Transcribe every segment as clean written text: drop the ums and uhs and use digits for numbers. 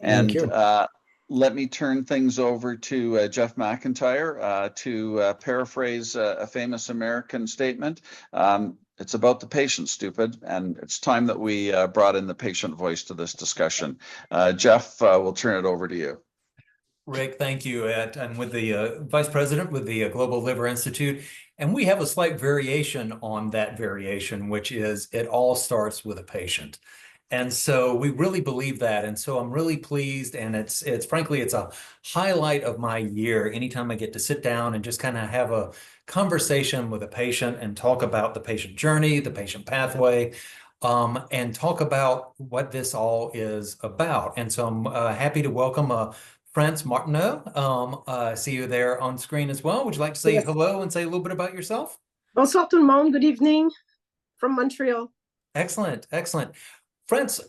Thank And you. let me turn things over to Jeff McIntyre to paraphrase a famous American statement. It's about the patient, stupid, and it's time that we brought in the patient voice to this discussion. Jeff, we'll turn it over to you. Rick, thank you. I'm with the Vice President with the Global Liver Institute, and we have a slight variation on that variation, which is it all starts with a patient. And so we really believe that. And so I'm really pleased. And it's frankly, it's a highlight of my year. Anytime I get to sit down and just kind of have a conversation with a patient and talk about the patient journey, the patient pathway, and talk about what this all is about. And so I'm happy to welcome France Martineau. I see you there on screen as well. Would you like to say hello and say a little bit about yourself? Bonsoir tout le monde. Good evening from Montreal. Excellent, excellent. France,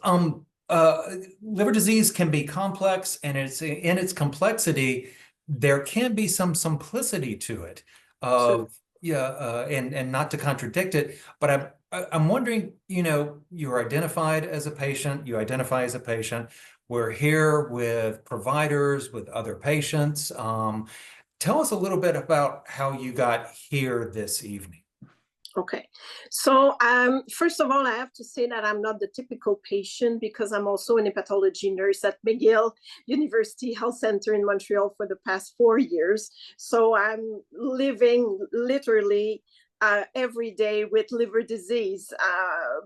liver disease can be complex, and in its complexity, there can be some simplicity to it. And not to contradict it, but I'm wondering, you're identified as a patient, you identify as a patient. We're here with providers, with other patients. Tell us a little bit about how you got here this evening. Okay, so first of all, I have to say that I'm not the typical patient because I'm also an hepatology nurse at McGill University Health Center in Montreal for the past 4 years. So I'm living literally every day with liver disease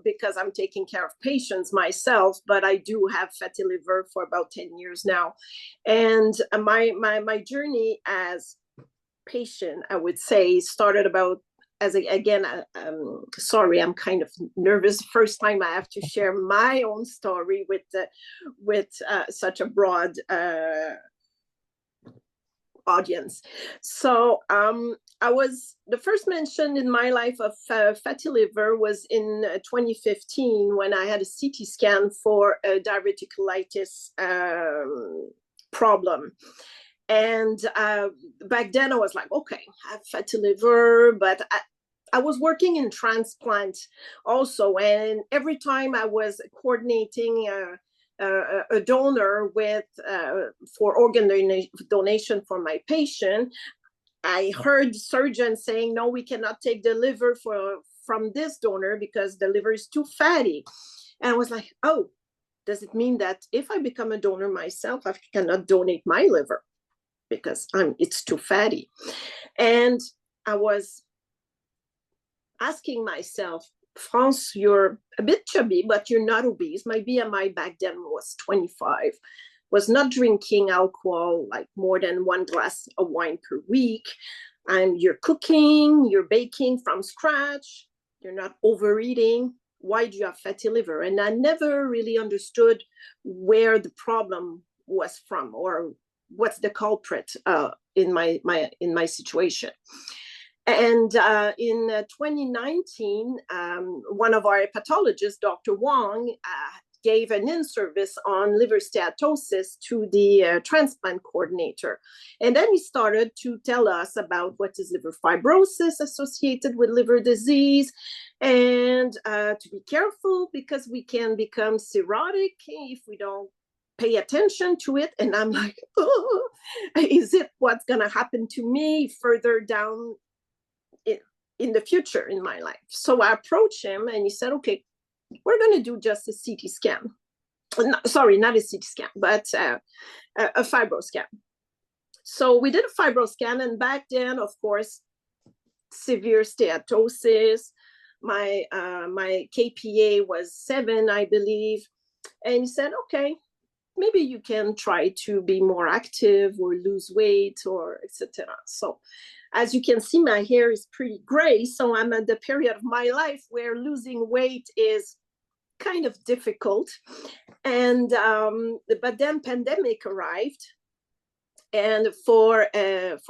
because I'm taking care of patients myself, but I do have fatty liver for about 10 years now. And my journey as patient, I would say, started about sorry, I'm kind of nervous. First time I have to share my own story with such a broad audience. So the first mention in my life of fatty liver was in 2015 when I had a CT scan for a diverticulitis problem. And back then I was like, okay, I have fatty liver, but I was working in transplant also. And every time I was coordinating a donor for organ donation for my patient, I heard surgeons saying, no, we cannot take the liver from this donor because the liver is too fatty. And I was like, oh, does it mean that if I become a donor myself, I cannot donate my liver because it's too fatty? And I was asking myself, France, you're a bit chubby, but you're not obese. My BMI back then was 25, was not drinking alcohol, like more than 1 glass of wine per week. And you're cooking, you're baking from scratch, you're not overeating. Why do you have fatty liver? And I never really understood where the problem was from or what's the culprit in my situation. And in 2019, one of our hepatologists, Dr. Wong, gave an in-service on liver steatosis to the transplant coordinator. And then he started to tell us about what is liver fibrosis associated with liver disease, and to be careful because we can become cirrhotic if we don't pay attention to it. And I'm like, oh, is it what's going to happen to me further down in the future in my life? So I approached him and he said, okay, we're going to do just a CT scan. Sorry, not a CT scan, but a fibro scan. So we did a fibro scan, and back then, of course, severe steatosis. My KPA was 7, I believe. And he said, okay, maybe you can try to be more active or lose weight or etc. So as you can see, my hair is pretty gray. So I'm at the period of my life where losing weight is kind of difficult. And but then pandemic arrived. And for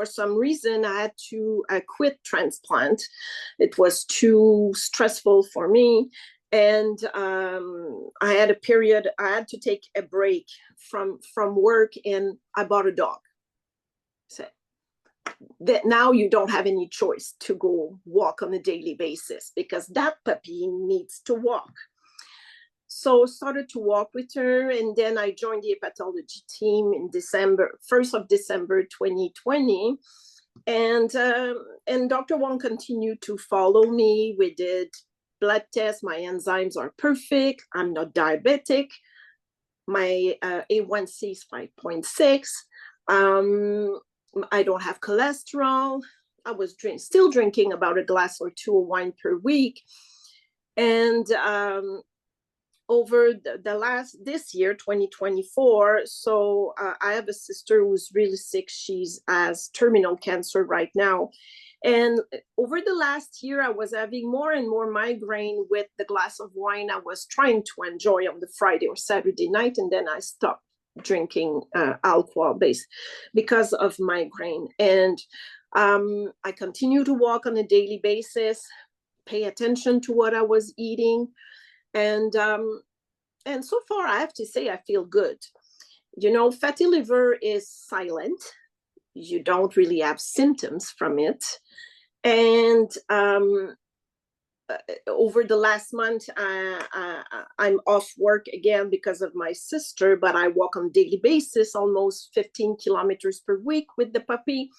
some reason, I had to quit transplant. It was too stressful for me. And I had a period, I had to take a break from work, and I bought a dog. So that now you don't have any choice to go walk on a daily basis because that puppy needs to walk. So started to walk with her, and then I joined the hepatology team in December, 1st of December 2020. And Dr. Wong continued to follow me. We did blood tests. My enzymes are perfect. I'm not diabetic. My A1C is 5.6. I don't have cholesterol. I was still drinking about a glass or two of wine per week. And over this year, 2024, so I have a sister who's really sick. She's has terminal cancer right now. And over the last year, I was having more and more migraine with the glass of wine I was trying to enjoy on the Friday or Saturday night. And then I stopped drinking alcohol because of migraine. And I continue to walk on a daily basis, pay attention to what I was eating. And so far, I have to say, I feel good. You know, fatty liver is silent. You don't really have symptoms from it. And over the last month, I'm off work again because of my sister, but I walk on a daily basis, almost 15 kilometers per week with the puppy.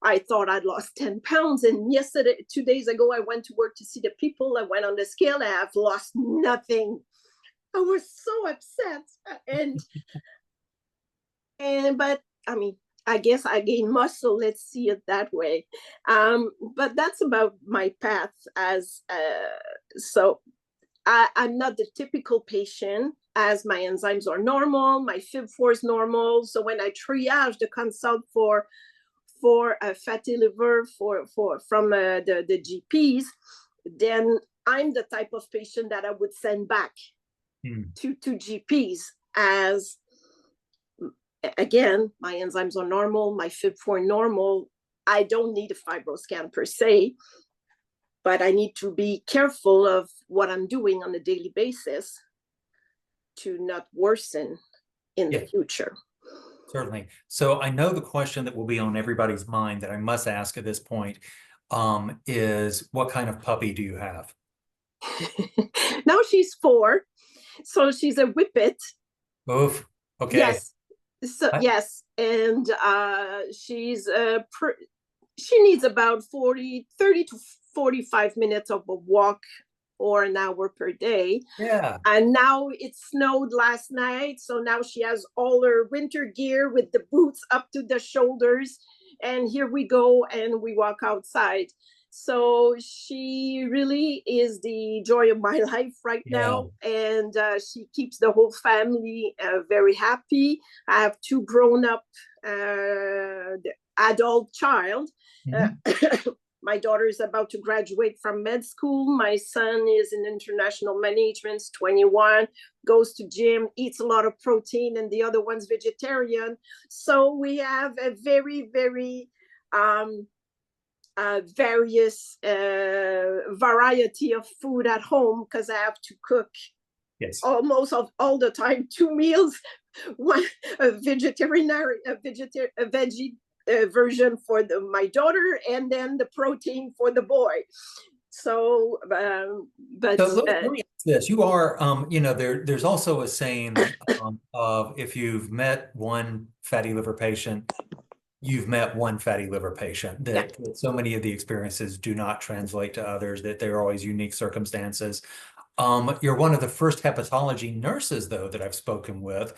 I thought I'd lost 10 pounds. And 2 days ago, I went to work to see the people. I went on the scale. I have lost nothing. I was so upset. But I mean, I guess I gained muscle. Let's see it that way. But that's about my path so I'm not the typical patient, as my enzymes are normal. My FIB4 is normal. So when I triage the consult for a fatty liver from the GPs, then I'm the type of patient that I would send back to GPs, as again, my enzymes are normal, my FIB4 normal. I don't need a fibroscan per se, but I need to be careful of what I'm doing on a daily basis to not worsen in the future. Certainly. So I know the question that will be on everybody's mind that I must ask at this point is, what kind of puppy do you have? Now she's 4, so she's a whippet. Oof. Okay. Yes. So yes, and she needs about 30 to 45 minutes of a walk or an hour per day. Yeah. And now it snowed last night, so now she has all her winter gear with the boots up to the shoulders, and here we go, and we walk outside. So she really is the joy of my life right now, and she keeps the whole family very happy. I have 2 grown-up adult child. My daughter is about to graduate from med school. My son is in international management, 21, goes to gym, eats a lot of protein, and the other one's vegetarian. So we have a very, very various variety of food at home, because I have to cook almost all the time 2 meals, one a veggie version for my daughter, and then the protein for the boy. So, but so let me ask this: you are, there's also a saying of, if you've met one fatty liver patient, you've met one fatty liver patient. That so many of the experiences do not translate to others; that they're always unique circumstances. You're one of the first hepatology nurses, though, that I've spoken with.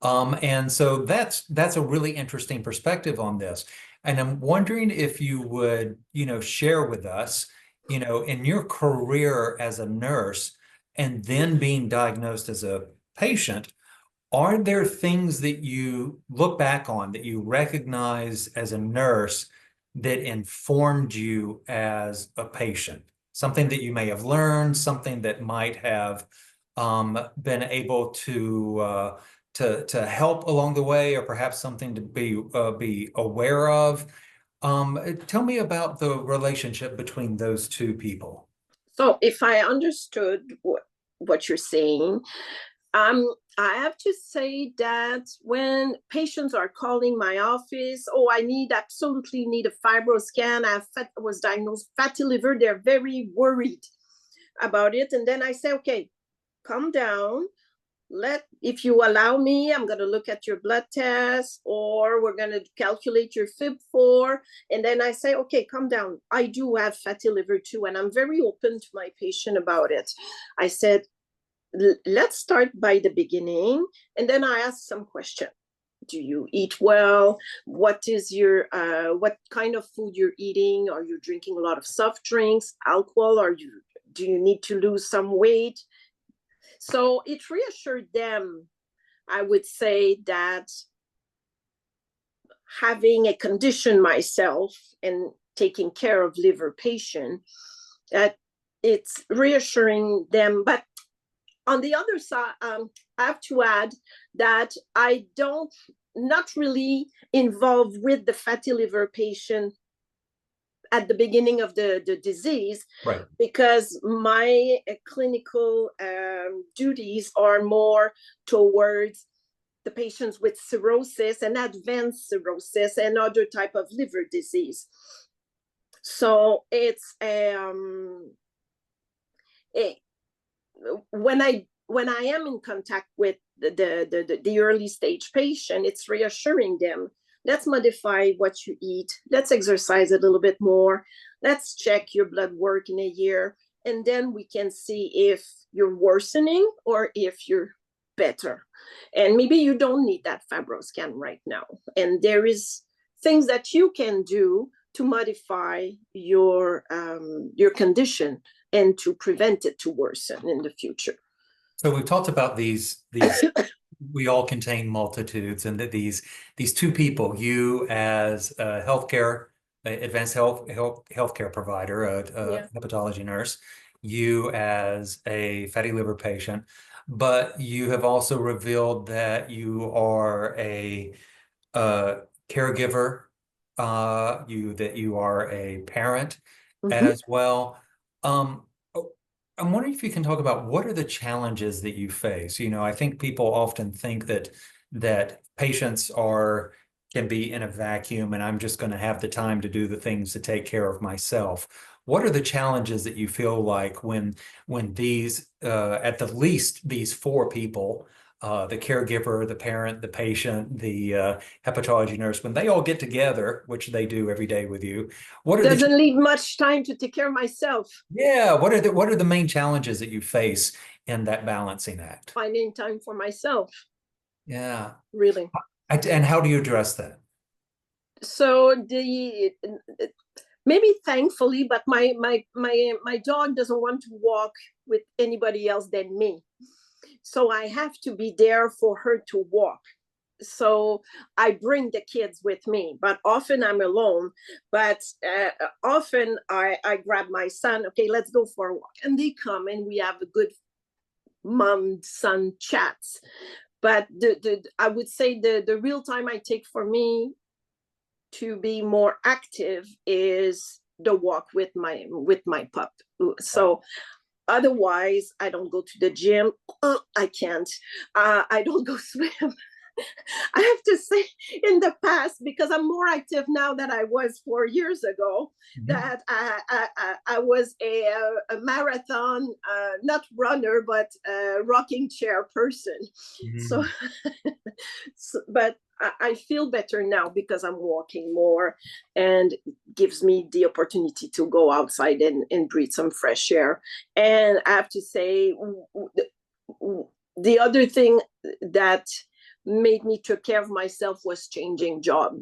And so that's a really interesting perspective on this. And I'm wondering if you would, share with us, in your career as a nurse and then being diagnosed as a patient, are there things that you look back on that you recognize as a nurse that informed you as a patient? Something that you may have learned, something that might have been able to help along the way, or perhaps something to be aware of. Tell me about the relationship between those two people. So if I understood what you're saying, I have to say that when patients are calling my office, I absolutely need a fibroscan, I was diagnosed fatty liver, they're very worried about it. And then I say, okay, calm down. if you allow me, I'm going to look at your blood test, or we're going to calculate your FIB4. And then I say, okay, calm down. I do have fatty liver too. And I'm very open to my patient about it. I said, let's start by the beginning. And then I ask some questions. Do you eat well? What is your, what kind of food you're eating? Are you drinking a lot of soft drinks, alcohol? Do you need to lose some weight? So it reassured them, I would say, that having a condition myself and taking care of liver patient, that it's reassuring them. But on the other side, I have to add that I don't, not really involved with the fatty liver patient at the beginning of the disease, Right. because my clinical duties are more towards the patients with cirrhosis and advanced cirrhosis and other type of liver disease. So it's when I am in contact with the early stage patient, it's reassuring them. Let's modify what you eat. Let's exercise a little bit more. Let's check your blood work in a year. And then we can see if you're worsening or if you're better. And maybe you don't need that FibroScan right now. And there is things that you can do to modify your condition and to prevent it to worsen in the future. So we've talked about these we all contain multitudes, and that these two people, you as a advanced healthcare provider, a hepatology nurse, you as a fatty liver patient, but you have also revealed that you are a caregiver, that you are a parent as well. I'm wondering if you can talk about what are the challenges that you face. You know, I think people often think that patients can be in a vacuum and I'm just going to have the time to do the things to take care of myself. What are the challenges that you feel like when these, at the least these four people, the caregiver, the parent, the patient, the hepatology nurse, when they all get together, which they do every day with you, what are doesn't leave much time to take care of myself. Yeah, what are the main challenges that you face in that balancing act? Finding time for myself. Yeah, really. And how do you address that? So maybe thankfully, but my dog doesn't want to walk with anybody else than me. So I have to be there for her to walk. So I bring the kids with me, but often I'm alone. But often I grab my son, okay, let's go for a walk. And they come and we have a good mom-son chats. But I would say the real time I take for me to be more active is the walk with my pup. So otherwise, I don't go to the gym. I can't. I don't go swim. I have to say, in the past, because I'm more active now than I was 4 years ago, that I was a marathon, not runner, but rocking chair person. So, but I feel better now because I'm walking more, and gives me the opportunity to go outside and breathe some fresh air. And I have to say, the other thing that made me take care of myself was changing job.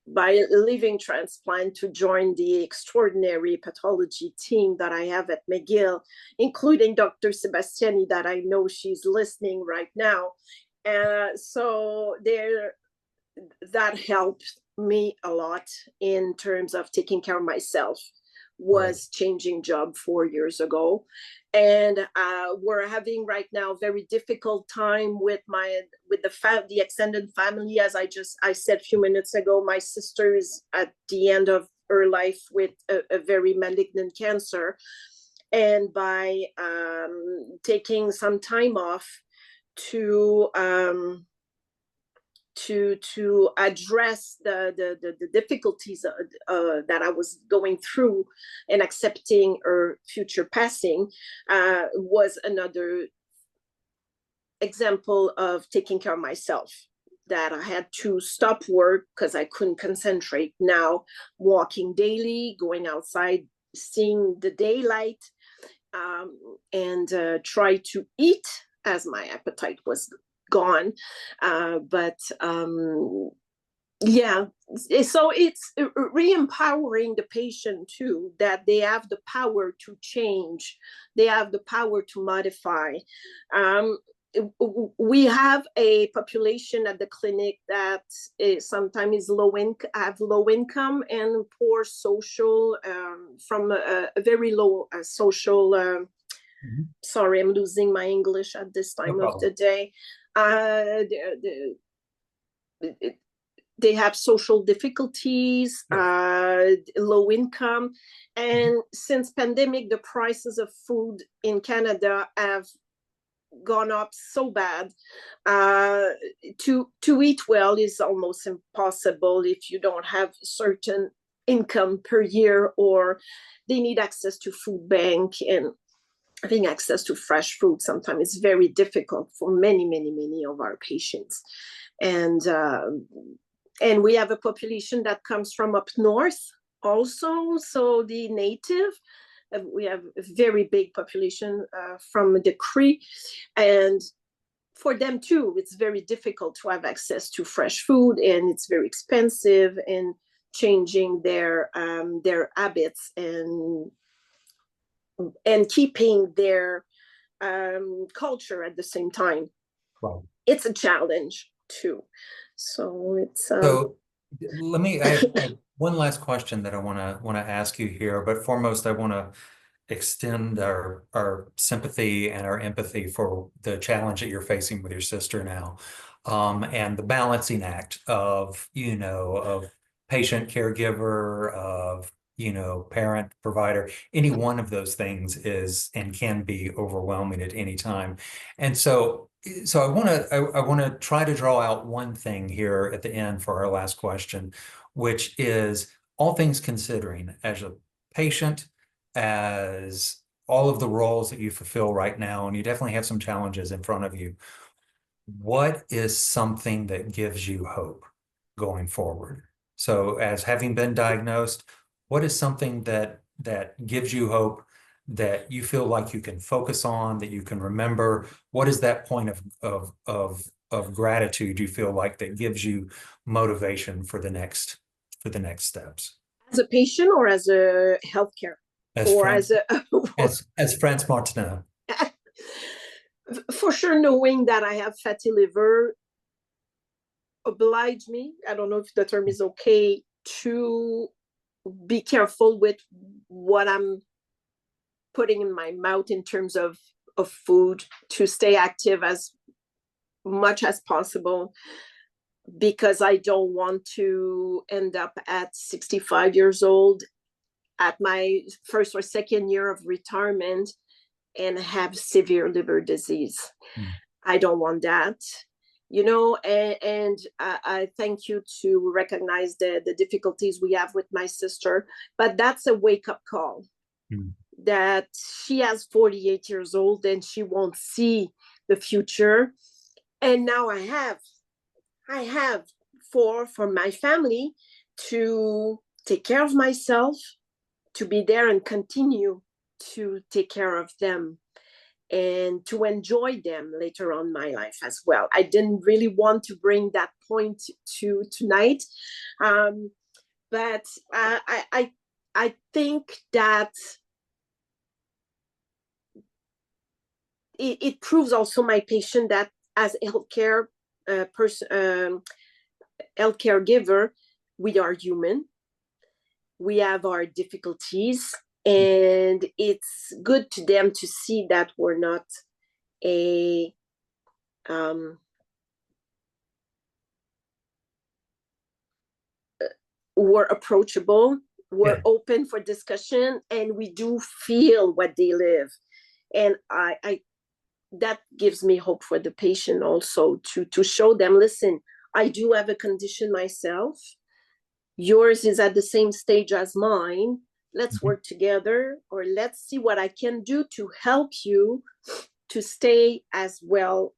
By leaving transplant to join the extraordinary pathology team that I have at McGill, including Dr. Sebastiani, that I know she's listening right now. So that helped me a lot in terms of taking care of myself. Was changing job 4 years ago, and we're having right now very difficult time with the extended family. As I said a few minutes ago, my sister is at the end of her life with a very malignant cancer, and by taking some time off to address the difficulties that I was going through and accepting her future passing was another example of taking care of myself, that I had to stop work because I couldn't concentrate. Now, walking daily, going outside, seeing the daylight, and try to eat as my appetite was gone. But yeah, so it's re-empowering the patient too, that they have the power to change, they have the power to modify. We have a population at the clinic that sometimes is low income and poor social, from a very low social. Sorry, I'm losing my English at this time of the day. They have social difficulties, low income, and since pandemic, the prices of food in Canada have gone up so bad. To eat well is almost impossible if you don't have certain income per year, or they need access to food bank, and having access to fresh food sometimes is very difficult for many of our patients. And we have a population that comes from up north also, so the native, we have a very big population from the Cree, and for them too, it's very difficult to have access to fresh food, and it's very expensive, and changing their habits and keeping their culture at the same time. Wow. It's a challenge too. So it's so let me I have one last question that I want to ask you here, but foremost I want to extend our sympathy and our empathy for the challenge that you're facing with your sister now, and the balancing act of of patient caregiver, of parent provider. Any one of those things is and can be overwhelming at any time, and so I want to try to draw out one thing here at the end for our last question, which is, all things considering, as a patient, as all of the roles that you fulfill right now, and you definitely have some challenges in front of you, what is something that gives you hope going forward? So, as having been diagnosed, what is something that gives you hope, that you feel like you can focus on, that you can remember? What is that point of gratitude you feel like that gives you motivation for the next steps? As a patient or as a healthcare? As France Martineau? For sure, knowing that I have fatty liver oblige me, I don't know if the term is okay, to be careful with what I'm putting in my mouth in terms of food, to stay active as much as possible, because I don't want to end up at 65 years old at my first or second year of retirement and have severe liver disease. I don't want that, and I thank you to recognize the difficulties we have with my sister, but that's a wake-up call. That she has 48 years old and she won't see the future. And now I have for my family to take care of myself, to be there and continue to take care of them, and to enjoy them later on in my life as well. I didn't really want to bring that point to tonight, but I think that it proves also my patient that as healthcare healthcare giver, we are human. We have our difficulties, and it's good to them to see that we're not we're approachable, we're open for discussion, and we do feel what they live. And I that gives me hope for the patient also, to show them, listen, I do have a condition myself. Yours is at the same stage as mine. Let's work together, or let's see what I can do to help you to stay as well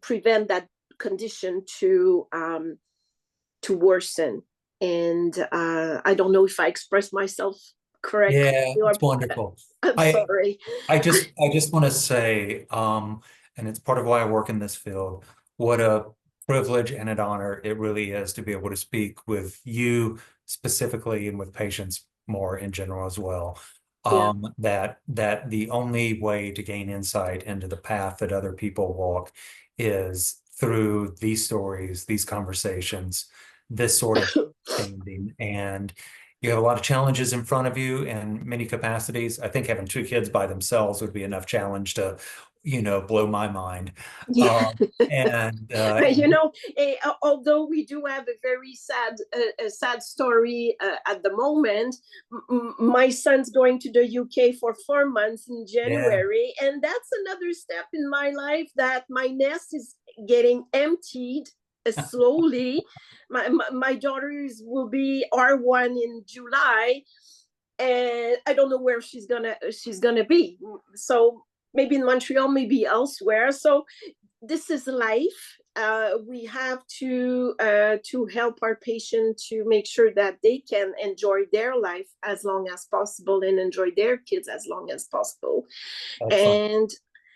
prevent that condition to worsen. And I don't know if I expressed myself correctly. Yeah, it's wonderful. I'm sorry. I just want to say, and it's part of why I work in this field, what a privilege and an honor it really is to be able to speak with you specifically and with patients more in general as well. Yeah. That the only way to gain insight into the path that other people walk is through these stories, these conversations, this sort of understanding. And you have a lot of challenges in front of you in many capacities. I think having 2 kids by themselves would be enough challenge to, blow my mind. Yeah. And although we do have a very sad story at the moment, my son's going to the UK for 4 months in January, and that's another step in my life that my nest is getting emptied slowly. My daughters will be R1 in July, and I don't know where she's gonna be. So maybe in Montreal, maybe elsewhere. So this is life. We have to help our patient to make sure that they can enjoy their life as long as possible and enjoy their kids as long as possible. Excellent.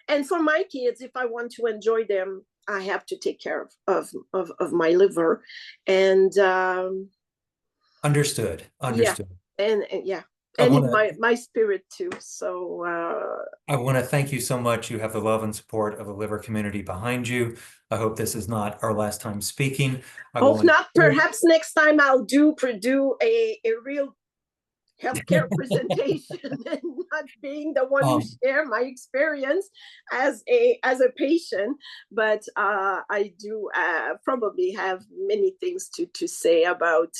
And for my kids, if I want to enjoy them, I have to take care of my liver. And Understood. yeah, and in my spirit too. So I want to thank you so much. You have the love and support of the liver community behind you. I hope this is not our last time speaking. If not, perhaps next time I'll do a real healthcare presentation and not being the one who share my experience as a patient, but I do probably have many things to say about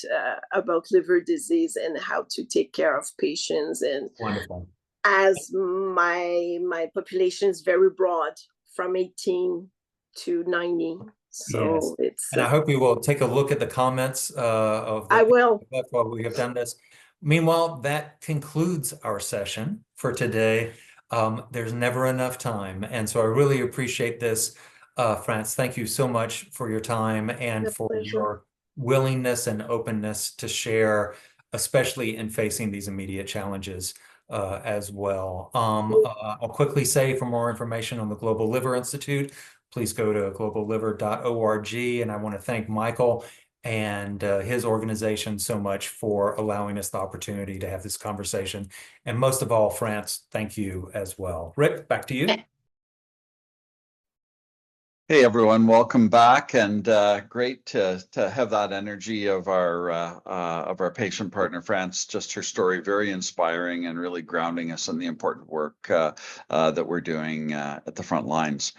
liver disease and how to take care of patients. And wonderful. As my population is very broad, from 18 to 90. So yes. And I hope you will take a look at the comments of the I will. while we have done this. Meanwhile, that concludes our session for today. There's never enough time. And so I really appreciate this. France, thank you so much for your time and for your willingness and openness to share, especially in facing these immediate challenges as well. I'll quickly say, for more information on the Global Liver Institute, please go to globalliver.org. And I want to thank Michael and his organization so much for allowing us the opportunity to have this conversation. And most of all, France, thank you as well. Rick, back to you. Hey everyone, welcome back, and great to have that energy of our patient partner France. Just her story, very inspiring and really grounding us in the important work that we're doing at the front lines.